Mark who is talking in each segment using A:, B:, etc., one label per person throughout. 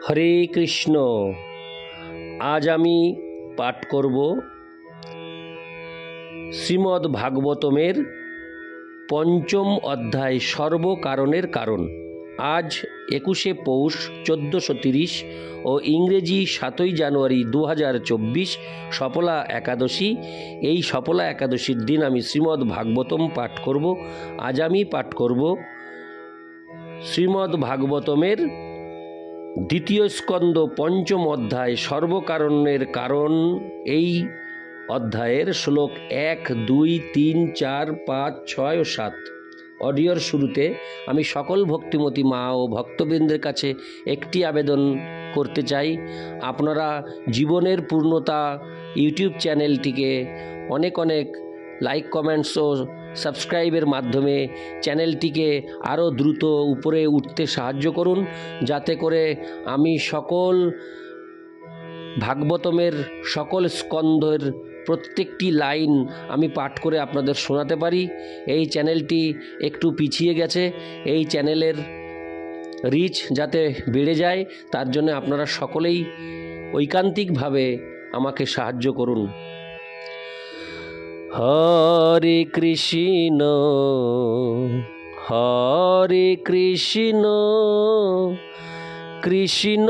A: হরে কৃষ্ণ। আজ আমি পাঠ করব শ্রীমদ্ ভাগবতমের পঞ্চম অধ্যায় সর্বকারণের কারণ। আজ 21শে পৌষ 1430 ও ইংরেজি 7ই জানুয়ারি 2024 সফলা একাদশী। এই সফলা একাদশীর দিন আমি শ্রীমদ্ ভাগবতম পাঠ করব। আজ আমি পাঠ করব শ্রীমদ্ ভাগবতমের দ্বিতীয় স্কন্দ পঞ্চম অধ্যায় সর্বকারণের কারণ। এই অধ্যায়ের শ্লোক 1, 2, 3, 4, 5, 6 ও 7। অডিওর শুরুতে আমি সকল ভক্তিমতী মা ও ভক্তবৃন্দের কাছে একটি আবেদন করতে চাই। আপনারা জীবনের পূর্ণতা ইউটিউব চ্যানেলটিকে অনেক লাইক, কমেন্টস ও সাবস্ক্রাইবের মাধ্যমে চ্যানেলটিকে আরও দ্রুত উপরে উঠতে সাহায্য করুন, যাতে করে আমি সকল ভাগবতমের সকল স্কন্ধের প্রত্যেকটি লাইন আমি পাঠ করে আপনাদের শোনাতে পারি। এই চ্যানেলটি একটু পিছিয়ে গেছে, এই চ্যানেলের রিচ যাতে বেড়ে যায় তার জন্য আপনারা সকলেই ঐকান্তিকভাবে আমাকে সাহায্য করুন। হরে কৃষ্ণ হরে কৃষ্ণ কৃষ্ণ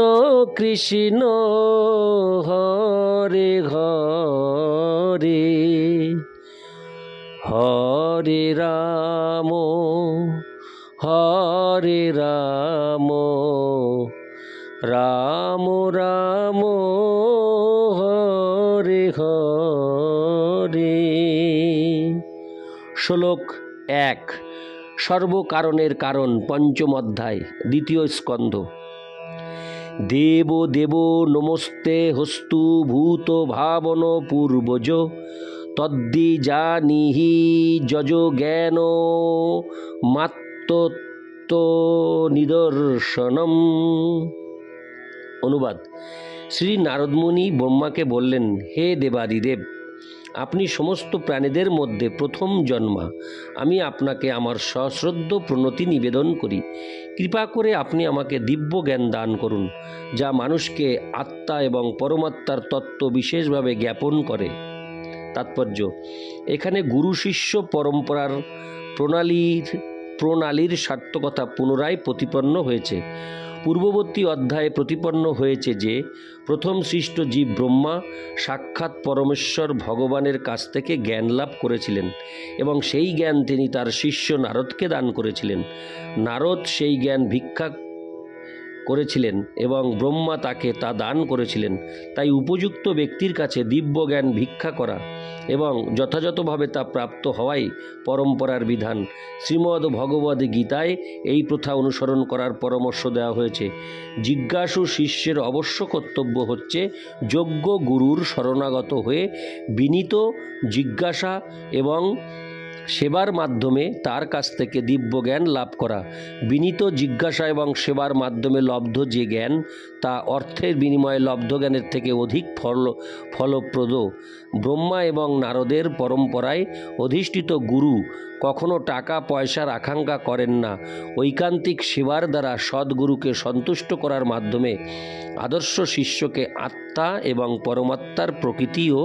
A: কৃষ্ণ হরে হরে হরে রাম হরে রাম রাম রাম হরে হরে। শ্লোক 1 সর্বকারণের কারণ পঞ্চম অধ্যায় দ্বিতীয় স্কন্ধ। দেব দেব নমস্তে হস্তু ভূত ভাবন পূর্বজ তদ্দি জানিহি যজ জ্ঞান মাত্তত্ব নিদর্শনম। অনুবাদ: শ্রী নারদমুনি ব্রহ্মাকে বললেন, হে দেবাদিদেব, আপনি সমস্ত প্রাণীদের মধ্যে প্রথম জন্মা। আমি আপনাকে আমার সশ্রদ্ধ প্রণতি নিবেদন করি। কৃপা করে আপনি আমাকে দিব্য জ্ঞান দান করুন, যা মানুষকে আত্মা এবং পরমাত্মার তত্ত্ব বিশেষভাবে জ্ঞাপন করে। তাৎপর্য: এখানে গুরু শিষ্য পরম্পরার প্রণালীর সার্থকতা পুনরায় প্রতিপন্ন হয়েছে। পূর্ববর্তী অধ্যায়ে প্রতিপন্ন হয়েছে যে প্রথম সৃষ্ট জীব ব্রহ্মা সাক্ষাৎ পরমেশ্বর ভগবানের কাছ থেকে জ্ঞান লাভ করেছিলেন এবং সেই জ্ঞান তিনি তার শিষ্য নারদকে দান করেছিলেন। নারদ সেই জ্ঞান ভিক্ষা করেছিলেন এবং ব্রহ্মা তাকে তা দান করেছিলেন। তাই উপযুক্ত ব্যক্তির কাছে দিব্য জ্ঞান ভিক্ষা করা এবং যথাযথভাবে তা প্রাপ্ত হওয়াই পরম্পরার বিধান। শ্রীমদ্ ভগবদ গীতায় এই প্রথা অনুসরণ করার পরামর্শ দেওয়া হয়েছে। জিজ্ঞাসু শিষ্যের অবশ্য কর্তব্য হচ্ছে যোগ্য গুরুর শরণাগত হয়ে বিনীত জিজ্ঞাসা এবং সেবার মাধ্যমে তার কাছ থেকে দিব্য জ্ঞান লাভ করা। বিনীত জিজ্ঞাসা এবং সেবার মাধ্যমে লব্ধ যে জ্ঞান তা অর্থের বিনিময়ে লব্ধ জ্ঞানের থেকে অধিক ফলপ্রদ। ব্রহ্মা এবং নারদের পরম্পরায় অধিষ্ঠিত গুরু কখনো টাকা পয়সার আকাঙ্ক্ষা করেন না। ঐকান্তিক সেবার দ্বারা সদ্গুরুকে সন্তুষ্ট করার মাধ্যমে আদর্শ শিষ্যকে আত্মা এবং পরমাত্মার প্রকৃতি ও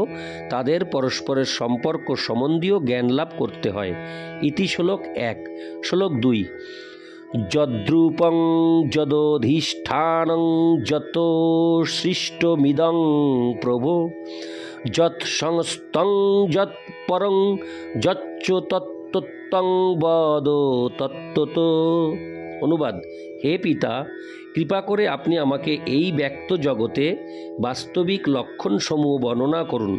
A: তাদের পরস্পরের সম্পর্ক সম্বন্ধীয় জ্ঞান লাভ করতে হয়। ইতি শ্লোক 1। শ্লোক 2 যদ্রূপং যদধিষ্ঠানং যত সৃষ্টমিদং প্রভো যৎ সংস্থং যৎ পরং যচ্চ তত্ত্বং বদ তত্ত্বত। অনুবাদ: হে পিতা, কৃপা করে আপনি আমাকে এই ব্যক্ত জগতে বাস্তবিক লক্ষণসমূহ বর্ণনা করুন।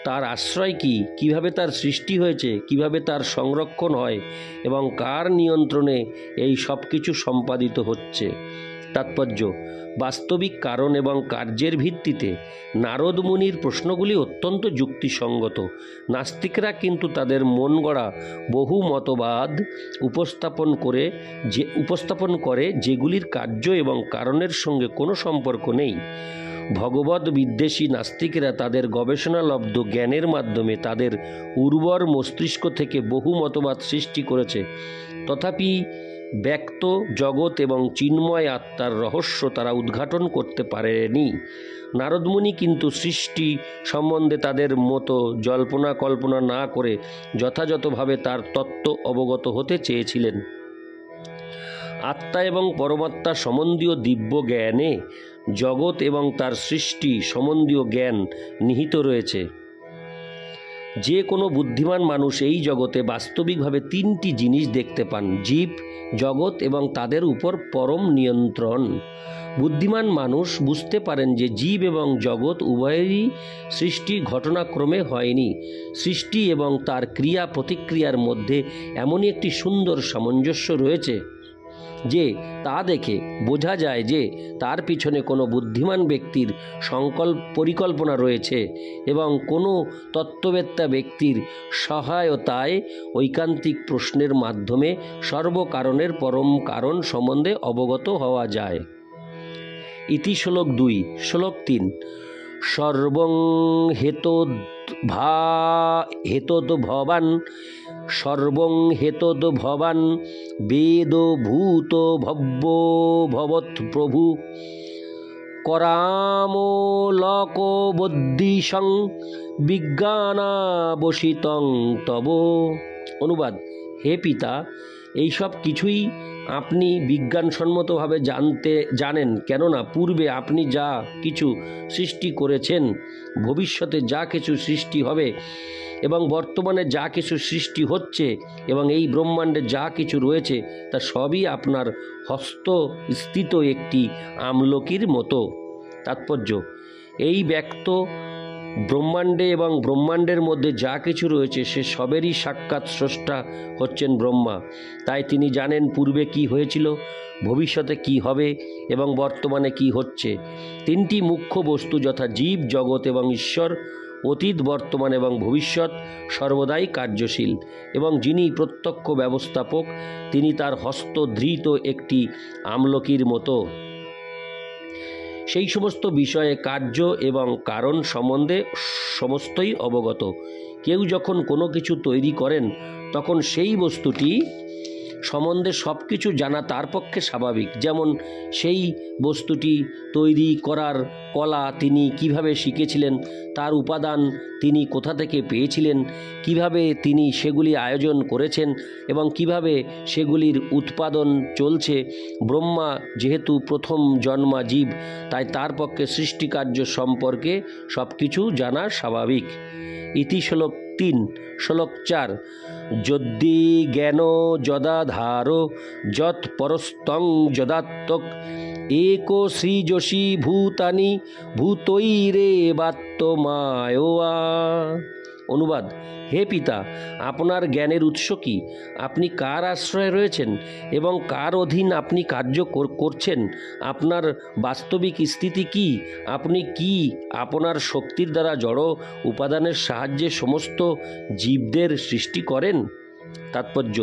A: তার আশ্রয় কি, কিভাবে তার সৃষ্টি হয়েছে, কিভাবে তার সংরক্ষণ হয় এবং কার নিয়ন্ত্রণে এই সব কিছু সম্পাদিত হচ্ছে। তাৎপর্য: বাস্তবিক কারণ এবং কার্যের ভিত্তিতে নারদ মুনির প্রশ্নগুলি অত্যন্ত যুক্তিসঙ্গত। নাস্তিকরা কিন্তু তাদের মন গড়া বহু মতবাদ উপস্থাপন করে যেগুলির কার্য এবং কারণের সঙ্গে কোনো সম্পর্ক নেই। ভগবদ বিদ্বেষী নাস্তিকেরা তাদের গবেষণালব্ধ জ্ঞানের মাধ্যমে তাদের উর্বর মস্তিষ্ক থেকে বহু মতবাদ সৃষ্টি করেছে। তথাপি ব্যক্ত জগৎ এবং চিন্ময় আত্মার রহস্য তারা উদ্ঘাটন করতে পারেনি। নারদমুনি কিন্তু সৃষ্টি সম্বন্ধে তাদের মতো জল্পনা কল্পনা না করে যথাযথভাবে তার তত্ত্ব অবগত হতে চেয়েছিলেন। আত্মা এবং পরমাত্মা সম্বন্ধীয় দিব্য জ্ঞানে জগৎ এবং তার সৃষ্টি সম্বন্ধীয় জ্ঞান নিহিত রয়েছে। যে কোনো বুদ্ধিমান মানুষ এই জগতে বাস্তবিকভাবে তিনটি জিনিস দেখতে পান: জীব, জগৎ এবং তাদের উপর পরম নিয়ন্ত্রণ। বুদ্ধিমান মানুষ বুঝতে পারেন যে জীব এবং জগৎ উভয়েরই সৃষ্টি ঘটনাক্রমে হয়নি। সৃষ্টি এবং তার ক্রিয়া প্রতিক্রিয়ার মধ্যে এমনই একটি সুন্দর সামঞ্জস্য রয়েছে যে তা দেখে বোঝা যায় যে তার পিছনে কোনো বুদ্ধিমান ব্যক্তির পরিকল্পনা রয়েছে এবং কোনো তত্ত্ববেত্তা ব্যক্তির সহায়তায় ঐকান্তিক প্রশ্নের মাধ্যমে সর্বকারণের পরম কারণ সম্বন্ধে অবগত হওয়া যায়। ইতি শ্লোক 2। শ্লোক 3। সর্বং হেতোদ্ভবান সর্বং হেতোদ্ভবান বেদ ভূত ভব্য ভবৎ প্রভু করামোলকবদ্দিশং বিজ্ঞানাবশিতং তব। অনুবাদ: হে পিতা, এইসব কিছুই আপনি বিজ্ঞানসম্মতভাবে জানেন, কেননা পূর্বে আপনি যা কিছু সৃষ্টি করেছেন, ভবিষ্যতে যা কিছু সৃষ্টি হবে এবং বর্তমানে যা কিছু সৃষ্টি হচ্ছে এবং এই ব্রহ্মাণ্ডে যা কিছু রয়েছে তা সবই আপনার হস্তস্থিত একটি আমলকির মতো। তাৎপর্য: এই ব্যক্ত ব্রহ্মাণ্ডে এবং ব্রহ্মাণ্ডের মধ্যে যা কিছু রয়েছে সে সবেরই সাক্ষাৎ স্রষ্টা হচ্ছেন ব্রহ্মা। তাই তিনি জানেন পূর্বে কি হয়েছিল, ভবিষ্যতে কি হবে এবং বর্তমানে কি হচ্ছে। তিনটি মুখ্য বস্তু যথা জীব, জগৎ এবং ঈশ্বর অতীত, বর্তমান এবং ভবিষ্যৎ সর্বদাই কার্যশীল, এবং যিনি প্রত্যক্ষ ব্যবস্থাপক তিনি তার হস্তধৃত একটি আমলকির মতো। সেই সমস্ত বিষয়ে কার্য এবং কারণ সম্বন্ধে সমস্তই অবগত। কেউ যখন কোনো কিছু তৈরি করেন তখন সেই বস্তুটি সম্বন্ধে সব কিছু জানা তার পক্ষে স্বাভাবিক। যেমন সেই বস্তুটি তৈরি করার কলা তিনি কিভাবে শিখেছিলেন, তার উপাদান তিনি কোথা থেকে পেয়েছিলেন, কিভাবে তিনি সেগুলি আয়োজন করেছেন এবং কিভাবে সেগুলির উৎপাদন চলছে। ব্রহ্মা যেহেতু প্রথম জন্মা জীব, তাই তার পক্ষে সৃষ্টিকার্য সম্পর্কে সব কিছু জানা স্বাভাবিক। ইতি শ্লোক 3। শ্লোক 4। যদ্দি জ্ঞান যদাধার যৎ পরস্তং যদাত্মক এক সৃজসি ভূতানি ভূতৈরে বাত্তমায়োয়া। অনুবাদ: হে পিতা, আপনার জ্ঞানের উৎস কি? আপনি কার আশ্রয়ে রয়েছেন এবং কার অধীন আপনি কার্য করছেন? আপনার বাস্তবিক স্থিতি কি? আপনি কি আপনার শক্তির দ্বারা জড় উপাদানের সাহায্যে সমস্ত জীবদের সৃষ্টি করেন? তাৎপর্য: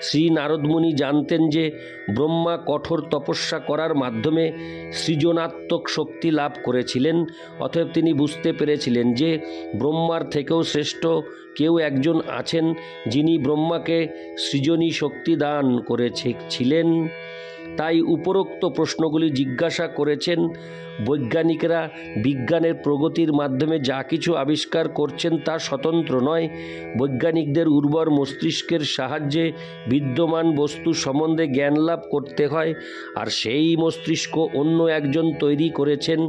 A: শ্রী নারদমুনি জানতেন যে ব্রহ্মা কঠোর তপস্যা করার মাধ্যমে সৃজনাত্মক শক্তি লাভ করেছিলেন। অতএব তিনি বুঝতে পেরেছিলেন যে ব্রহ্মার থেকেও শ্রেষ্ঠ কেউ একজন আছেন যিনি ব্রহ্মাকে সৃজনী শক্তি দান করেছিলেন। তাই উপরোক্ত প্রশ্নগুলি জিজ্ঞাসা করেছেন। বৈজ্ঞানিকরা বিজ্ঞানের প্রগতির মাধ্যমে যা কিছু আবিষ্কার করছেন তা স্বতন্ত্র নয়। বৈজ্ঞানিকদের উর্বর মস্তিষ্কের সাহায্যে বিদ্যমান বস্তু সম্বন্ধে জ্ঞান লাভ করতে হয়, আর সেই মস্তিষ্ক অন্য একজন তৈরি করেছেন।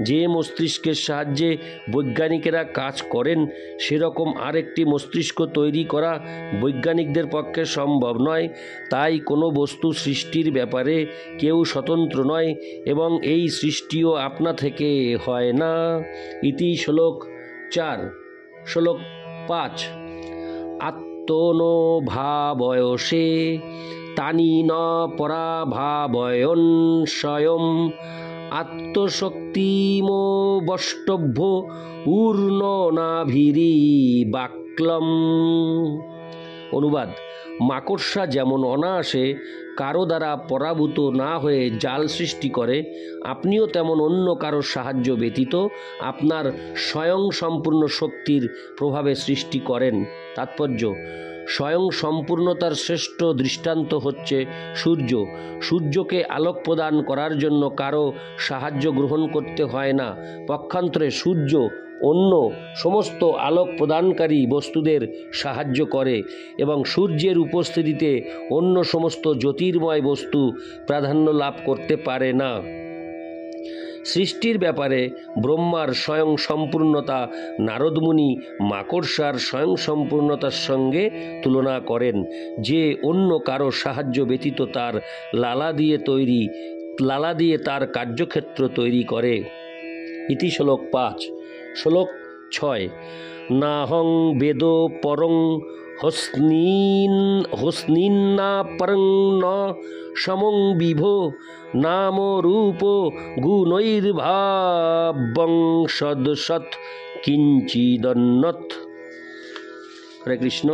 A: যে মস্তিষ্কের সাহায্যে বৈজ্ঞানিকেরা কাজ করেন সেরকম আরেকটি মস্তিষ্ক তৈরি করা বৈজ্ঞানিকদের পক্ষে সম্ভব নয়। তাই কোনো বস্তু সৃষ্টির ব্যাপারে কেউ স্বতন্ত্র নয় এবং এই সৃষ্টিও আপনা থেকে হয় না। ইতি শ্লোক 4। শ্লোক 5। আত্মনো ভাবয়সে তানি ন পরাভাবয়ন স্বয়ং আত্মশক্তিমো বষ্টভ্য ঊর্ণনাভিরি বাক্লম। অনুবাদ: মাকড়সা যেমন অনায়াসে কারো দ্বারা পরাভূত না হয়ে জাল সৃষ্টি করে, আপনিও তেমন অন্য কারোর সাহায্য ব্যতীত আপনার স্বয়ং সম্পূর্ণ শক্তির প্রভাবে সৃষ্টি করেন। তাৎপর্য: স্বয়ং সম্পূর্ণতার শ্রেষ্ঠ দৃষ্টান্ত হচ্ছে সূর্য। সূর্যকে আলোক প্রদান করার জন্য কারো সাহায্য গ্রহণ করতে হয় না। পক্ষান্তরে সূর্য অন্য সমস্ত আলোক প্রদানকারী বস্তুদের সাহায্য করে এবং সূর্যের উপস্থিতিতে অন্য সমস্ত জ্যোতির্ময় বস্তু প্রাধান্য লাভ করতে পারে না। সৃষ্টির ব্যাপারে ব্রহ্মার স্বয়ং সম্পূর্ণতা নারদমুনি মাকড়সার স্বয়ং সম্পূর্ণতার সঙ্গে তুলনা করেন, যে অন্য কারো সাহায্য ব্যতীত তার লালা দিয়ে তার কার্যক্ষেত্র তৈরি করে। ইতি শ্লোক 5। শ্লোক 6। নাহং বেদ পরং হস্নিন্না পরং ন সমং বিভো নাম রূপ গুণৈর্ভাবং সদসৎ কিঞ্চিদন্নত। হরে কৃষ্ণ।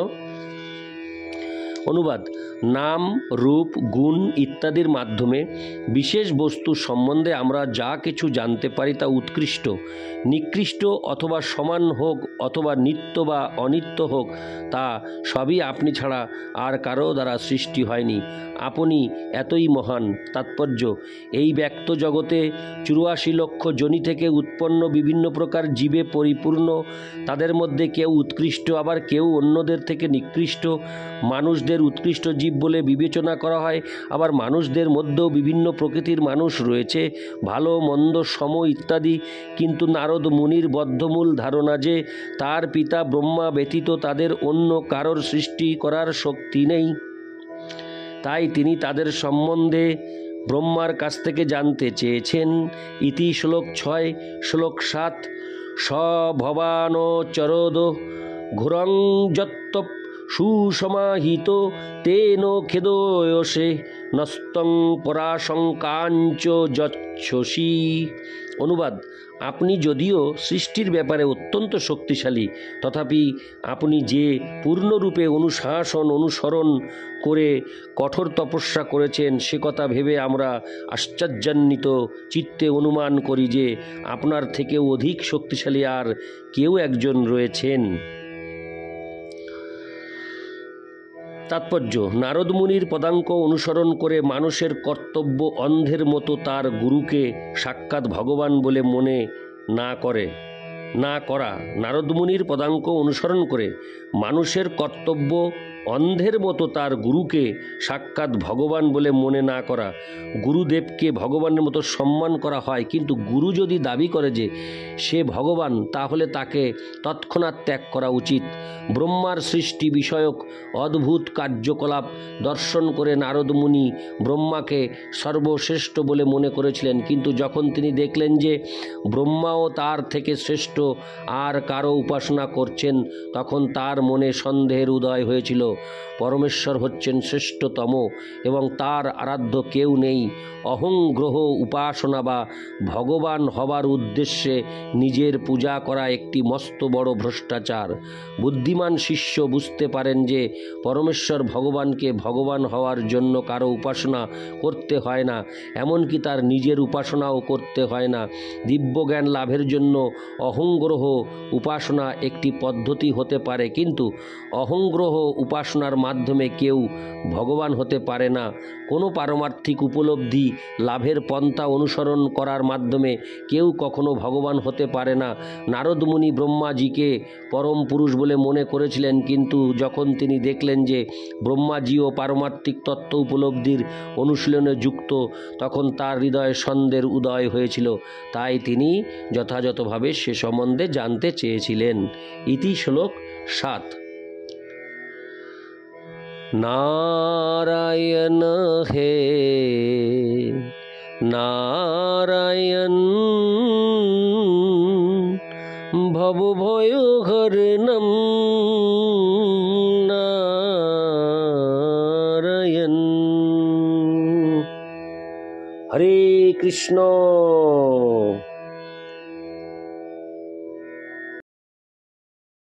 A: অনুবাদ: নাম, রূপ, গুণ ইত্যাদির মাধ্যমে বিশেষ বস্তু সম্বন্ধে আমরা যা কিছু জানতে পারি তা উৎকৃষ্ট, নিকৃষ্ট অথবা সমান হোক অথবা নিত্য বা অনিত্য হোক, তা সবই আপনি ছাড়া আর কারো দ্বারা সৃষ্টি হয়নি। আপনি এতই মহান। তাৎপর্য: এই ব্যক্ত জগতে 84 লক্ষ যোনি থেকে উৎপন্ন বিভিন্ন প্রকার জীবে পরিপূর্ণ। তাদের মধ্যে কেউ উৎকৃষ্ট, আবার কেউ অন্যদের থেকে নিকৃষ্ট। মানুষদের উৎকৃষ্ট জীব বলে বিবেচনা করা হয়, আবার মানুষদের মধ্যেও বিভিন্ন প্রকৃতির মানুষ রয়েছে, ভালো মন্দ সম ইত্যাদি। কিন্তু নারদ মুনির বদ্ধমূল ধারণা যে তার পিতা ব্রহ্মা ব্যতীত তাদের অন্য কারোর সৃষ্টি করার শক্তি নেই, তাই তিনি তাদের সম্বন্ধে ব্রহ্মার কাছ থেকে জানতে চেয়েছেন। ইতি শ্লোক 6। শ্লোক 7। সভবানচরদ ঘোরং যত্ত সুসমাহিত তেন খেদয়সে নস্তং পরাশঙ্কাঞ্চ যচ্ছসি। অনুবাদ: আপনি যদিও সৃষ্টির ব্যাপারে অত্যন্ত শক্তিশালী, তথাপি আপনি যে পূর্ণরূপে অনুসরণ করে কঠোর তপস্যা করেছেন, সে কথা ভেবে আমরা আশ্চর্যান্বিত চিত্তে অনুমান করি যে আপনার থেকেও অধিক শক্তিশালী আর কেউ একজন রয়েছেন। তাৎপর্য: নারদ মুনির পদাঙ্ক অনুসরণ করে মানুষের কর্তব্য অন্ধের মতো তার গুরুকে সাক্ষাৎ ভগবান বলে মনে না করা। নারদ মুনির পদাঙ্ক অনুসরণ করে মানুষের কর্তব্য অন্ধের মতো তার গুরুকে সাক্ষাৎ ভগবান বলে মনে না করা। গুরুদেবকে ভগবানের মতো সম্মান করা হয়, কিন্তু গুরু যদি দাবি করে যে সে ভগবান, তাহলে তাকে তৎক্ষণাৎ ত্যাগ করা উচিত। ব্রহ্মার সৃষ্টি বিষয়ক অদ্ভুত কার্যকলাপ দর্শন করে নারদ মুনি ব্রহ্মাকে সর্বশ্রেষ্ঠ বলে মনে করেছিলেন, কিন্তু যখন তিনি দেখলেন যে ব্রহ্মাও তার থেকে শ্রেষ্ঠ আর কারো উপাসনা করছেন, তখন তার মনে সন্দেহের উদয় হয়েছিল। পরমেশ্বর হচ্ছেন শ্রেষ্ঠতম এবং তার আরাধ্য কেউ নেই। অহংগ্রহ উপাসনা বা ভগবান হবার উদ্দেশ্যে নিজের পূজা করা একটি মস্ত বড় ভ্রষ্টাচার। বুদ্ধিমান শিষ্য বুঝতে পারেন যে পরমেশ্বর ভগবানকে ভগবান হওয়ার জন্য কারো উপাসনা করতে হয় না, এমনকি তার নিজের উপাসনাও করতে হয় না। দিব্যজ্ঞান লাভের জন্য অহংগ্রহ উপাসনা একটি পদ্ধতি হতে পারে, কিন্তু অহংগ্রহ উপাসনার মাধ্যমে কেউ ভগবান হতে পারে না। কোনো পারমার্থিক উপলব্ধি লাভের পন্থা অনুসরণ করার মাধ্যমে কেউ কখনো ভগবান হতে পারে না। নারদ মুনি ব্রহ্মাজিকে পরম পুরুষ বলে মনে করেছিলেন, কিন্তু যখন তিনি দেখলেন যে ব্রহ্মাজিও পারমার্থিক তত্ত্ব উপলব্ধির অনুশীলনে যুক্ত, তখন তার হৃদয়ে সন্দেহের উদয় হয়েছিল। তাই তিনি যথাযথভাবে সে সম্বন্ধে জানতে চেয়েছিলেন। ইতি শ্লোক 7। নারায়ণ হে নারায়ণ ভবভয়হরণম নারায়ণ। হরে কৃষ্ণ।